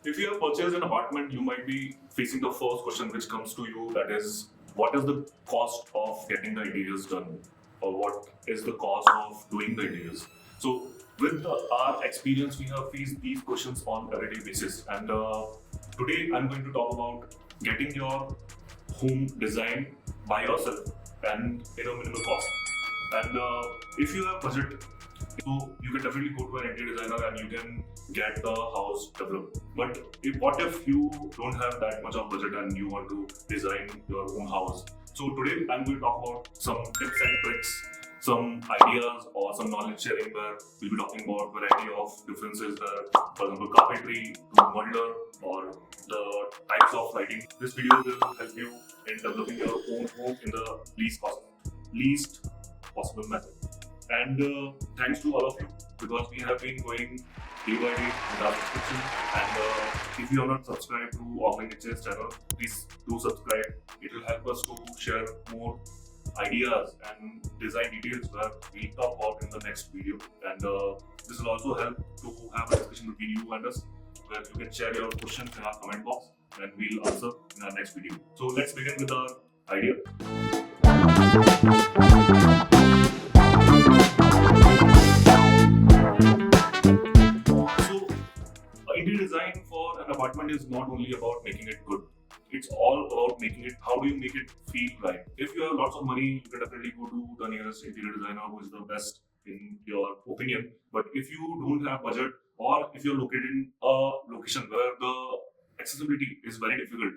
If you have purchased an apartment, you might be facing the first question which comes to you, that is, what is the cost of getting the interiors done? Or what is the cost of doing the interiors? So, with our experience, we have faced these questions on a everyday basis. And today, I'm going to talk about getting your home designed by yourself and in a minimal cost. And if you have budget, so you can definitely go to an interior designer and you can get the house developed. But what if you don't have that much of budget and you want to design your own house? So today I'm going to talk about some tips and tricks, some ideas or some knowledge sharing where we'll be talking about variety of differences there. For example, carpentry to modular or the types of lighting. This video will help you in developing your own home in the least possible method. And thanks to all of you, because we have been going day by day with our subscription. And if you are not subscribed to Offline HS channel, please do subscribe. It will help us to share more ideas and design details where we'll talk about in the next video. And this will also help to have a discussion between you and us, where you can share your questions in our comment box and we'll answer in our next video. So let's begin with our idea. Interior design for an apartment is not only about making it good. It's all about making it, how do you make it feel right? If you have lots of money, you can definitely go to the nearest interior designer who is the best in your opinion. But if you don't have budget, or if you're located in a location where the accessibility is very difficult,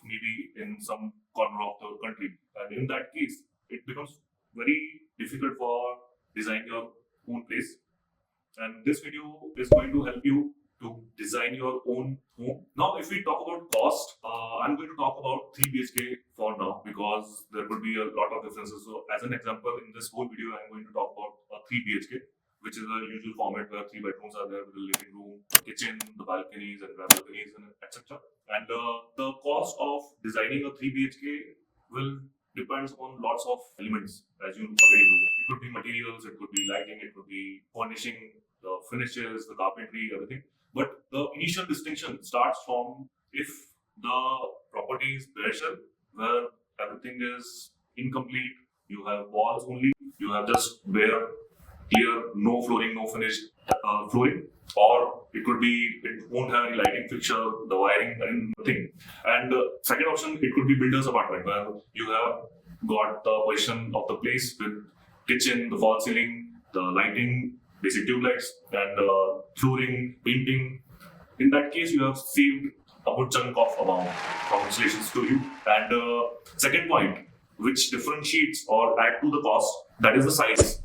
maybe in some corner of the country, and in that case, it becomes very difficult for designing your own place. And this video is going to help you to design your own home. Now, if we talk about cost, I'm going to talk about 3 BHK for now because there could be a lot of differences. So, as an example, in this whole video, I'm going to talk about a 3 BHK, which is a usual format where 3 bedrooms are there with the living room, the kitchen, the balconies, and balconies, and etc. And the cost of designing a 3 BHK will depends on lots of elements, as you already know. It could be materials, it could be lighting, it could be furnishing, the finishes, the carpentry, everything. But the initial distinction starts from if the property is bare shell, where everything is incomplete, you have walls only, you have just bare, clear, no flooring, no finished flooring, or it could be it won't have any lighting fixture, the wiring, and nothing. And second option, it could be builder's apartment, where you have got the position of the place with kitchen, the fall ceiling, the lighting, basic tube lights, and flooring, painting. In that case, you have saved a good chunk of amount. Congratulations to you. And second point, which differentiates or add to the cost, that is the size.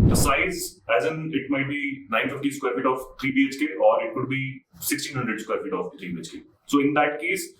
The size, as in it might be 950 square feet of 3 BHK, or it could be 1600 square feet of 3 BHK. So in that case,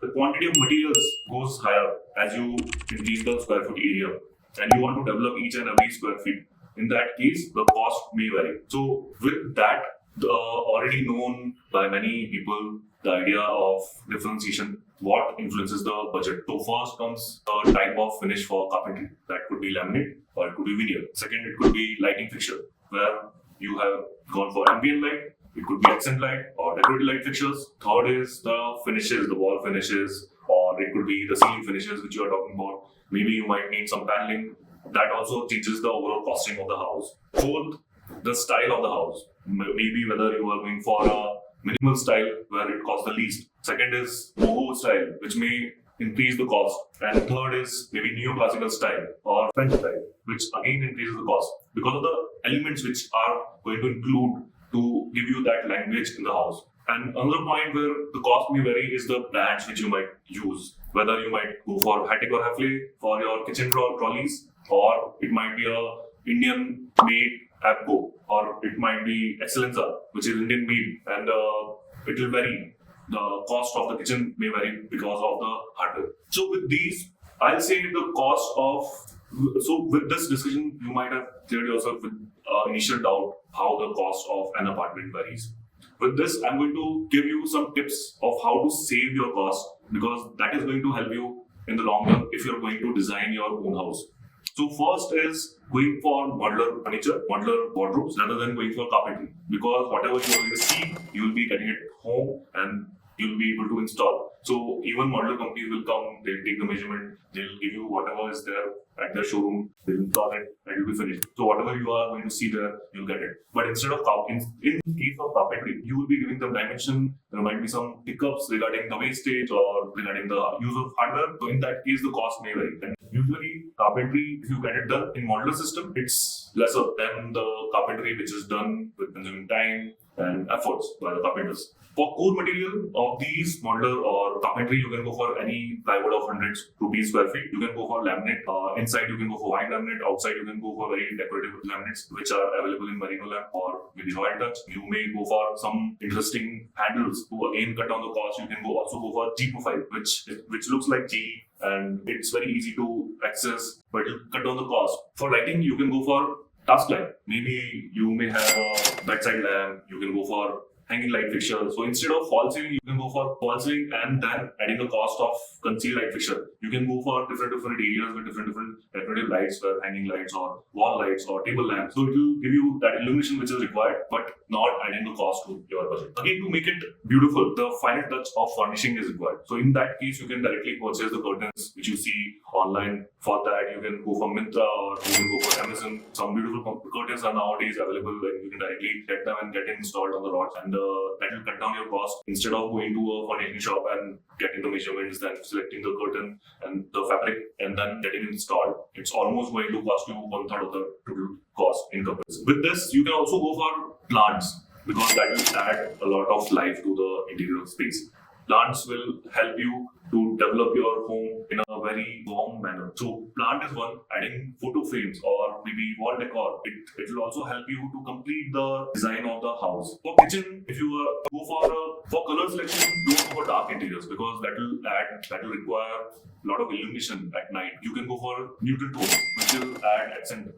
the quantity of materials goes higher as you increase the square foot area, and you want to develop each and every square feet. In that case, the cost may vary. So with that, already known by many people, the idea of differentiation, what influences the budget. So first comes the type of finish for carpentry. That could be laminate or it could be veneer. Second, it could be lighting fixture, where you have gone for ambient light. It could be accent light or decorative light fixtures. Third is the finishes, the wall finishes, or it could be the ceiling finishes, which you are talking about. Maybe you might need some paneling. That also changes the overall costing of the house. Fourth, the style of the house. Maybe whether you are going for a minimal style where it costs the least. Second is boho style, which may increase the cost. And third is maybe neoclassical style or French style, which again increases the cost because of the elements which are going to include to give you that language in the house. And another point where the cost may vary is the brands which you might use. Whether you might go for Hattic or Hafele for your kitchen trolleys, or it might be a Indian made Apco, or it might be Excellenza, which is Indian made, and it will vary. The cost of the kitchen may vary because of the hardware. So with these, I'll say the cost of. So with this discussion, you might have cleared yourself with initial doubt how the cost of an apartment varies. With this, I'm going to give you some tips of how to save your cost, because that is going to help you in the long run if you're going to design your own house. So first is going for modular furniture, modular wardrobes rather than going for carpentry, because whatever you are going to see, you will be getting it home and you'll be able to install. So even modular companies will come, they'll take the measurement, they'll give you whatever is there at their showroom, they'll install it, and it will be finished. So whatever you are going to see there, you'll get it. But instead of in case of carpentry, you will be giving them dimension. There might be some hiccups regarding the wastage or regarding the use of hardware. So in that case, the cost may vary. And usually carpentry, if you get it done in modular system, it's lesser than the carpentry which is done with consuming time and efforts by the carpenters. For core material of these modular or carpentry, you can go for any plywood of 100 rupees square feet. You can go for laminate. Inside, you can go for white laminate. Outside, you can go for very decorative laminates, which are available in merino lam or with the royal touch. You may go for some interesting handles to again cut down the cost. You can also go for G profile, which looks like G and it's very easy to access, but it'll cut down the cost. For lighting, you can go for task light. Maybe you may have a bedside lamp. You can go for hanging light fixture. So instead of false ceiling, you can go for false ceiling and then adding the cost of concealed light fixture. You can go for different areas with different decorative lights, where hanging lights or wall lights or table lamps. So it will give you that illumination which is required, but not adding the cost to your budget. Again, to make it beautiful, the final touch of furnishing is required. So in that case, you can directly purchase the curtains which you see online. For that, you can go for Myntra or you can go for Amazon. Some beautiful curtains are nowadays available, and you can directly get them and get it installed on the rods. And that will cut down your cost instead of going to a furnishing shop and getting the measurements, then selecting the curtain and the fabric and then getting it installed. It's almost going to cost you 1/3 of the total cost in comparison. With this, you can also go for plants, because that will add a lot of life to the interior space. Plants will help you to develop your home in a very warm manner. So plant is one, adding photo frames or maybe wall decor. It will also help you to complete the design of the house. For kitchen, if you go for color selection, don't go for dark interiors, because that will require a lot of illumination at night. You can go for neutral tones, which will add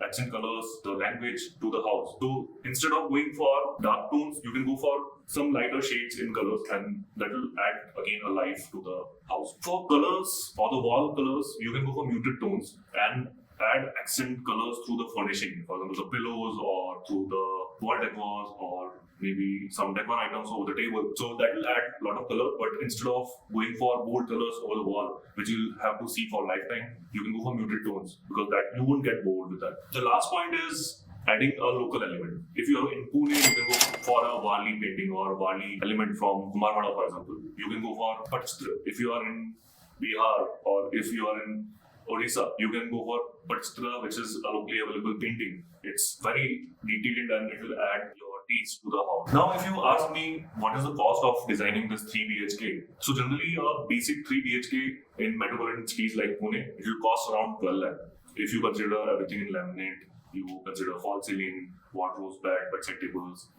accent colors, the language to the house. So instead of going for dark tones, you can go for some lighter shades in colors, and that will add again a life to the house. For colors, for the wall colors, you can go for muted tones and add accent colors through the furnishing. For example, the pillows or through the wall decors or maybe some decor items over the table. So that will add a lot of color, but instead of going for bold colors over the wall, which you'll have to see for lifetime, you can go for muted tones, because that you won't get bored with that. The last point is adding a local element. If you are in Pune, you can go for a Wali painting or a Wali element from Maharashtra, for example. You can go for Patchtra. If you are in Bihar or if you are in Odisha, you can go for Patchtra, which is a locally available painting. It's very detailed and it will add your taste to the house. Now, if you ask me what is the cost of designing this 3 BHK, so generally a basic 3 BHK in metropolitan cities like Pune, it will cost around 12 lakh. If you consider everything in laminate, you consider false ceiling, wardrobes, bedside tables,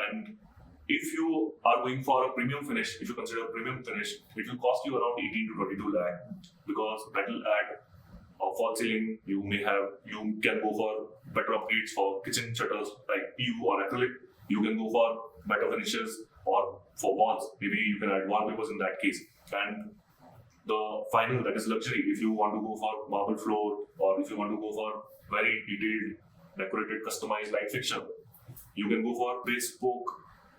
and if you are going for a premium finish, if you consider a premium finish, it will cost you around 18 to 22 lakh, because that will add a false ceiling. You can go for better upgrades for kitchen shutters like PU or acrylic. You can go for better finishes, or for walls, maybe you can add wallpapers in that case. And the final, that is luxury, if you want to go for marble floor or if you want to go for very detailed, decorated, customized light fixture, you can go for bespoke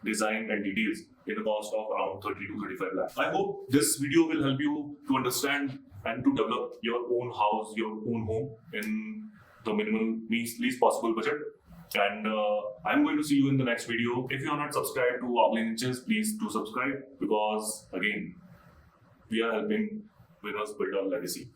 design and details in the cost of around 30 to 35 lakhs. I hope this video will help you to understand and to develop your own house, your own home in the minimal, least possible budget. And I'm going to see you in the next video. If you are not subscribed to ABIL Inches, please do subscribe, because again, we are helping winners build our legacy.